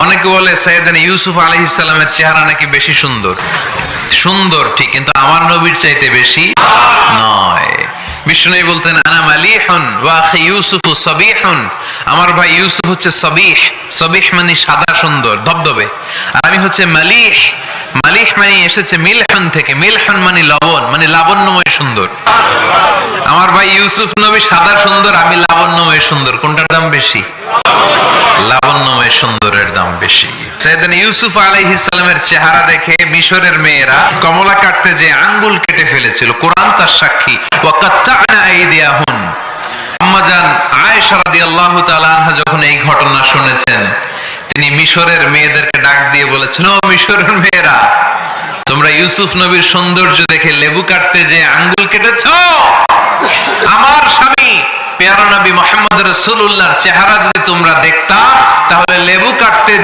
অনেকে বলে সাইয়েদনা ইউসুফ আলাইহিস সালামের চেহারা নাকি বেশি সুন্দর। সুন্দর ঠিক, কিন্তু আমার নবীর চাইতে বেশি নয়। বিষ্ণু বলতেন আনা মালিহুন ওয়া আখি ইউসুফু সাবিহুন, আমার ভাই ইউসুফ হচ্ছে সাবিহ। সাবিহ মানে সাদা সুন্দর ধবধবে, আর আমি হচ্ছে মালিহ। মালিহ মানে এসেছে মিলহুন থেকে, মিলহুন মানে লবণ, মানে লাবণ্যময় সুন্দর। আমার ভাই ইউসুফ নবী সাদা সুন্দর, আমি লাবণ্যময় সুন্দর। কোনটার দাম বেশি? লাবণ্যময় সুন্দরের দাম বেশি। সাইয়েদনা ইউসুফ আলাইহিস সালামের চেহারা দেখে মিশরের মেয়েরা কমলা কাটতে যে আঙ্গুল কেটে ফেলেছিল, কোরআন তার সাক্ষী। ওয়া কাত্তা'না আইদিয়াহুম, আম্মা জান আয়েশা রাদিয়াল্লাহু তাআলা আনহা যখন এই ঘটনা শুনেছেন, তিনি মিশরের মেয়েদেরকে ডাক দিয়ে বলেছেন, ও মিশরের মেয়েরা, তোমরা ইউসুফ নবীর সৌন্দর্য দেখে লেবু কাটতে যে আঙ্গুল কেটেছো, আমার স্বামী পেয়ারা নবী মুহাম্মদ রাসূলুল্লাহর চেহারা যদি তোমরা দেখতা, তাহলে লেবু কাটতে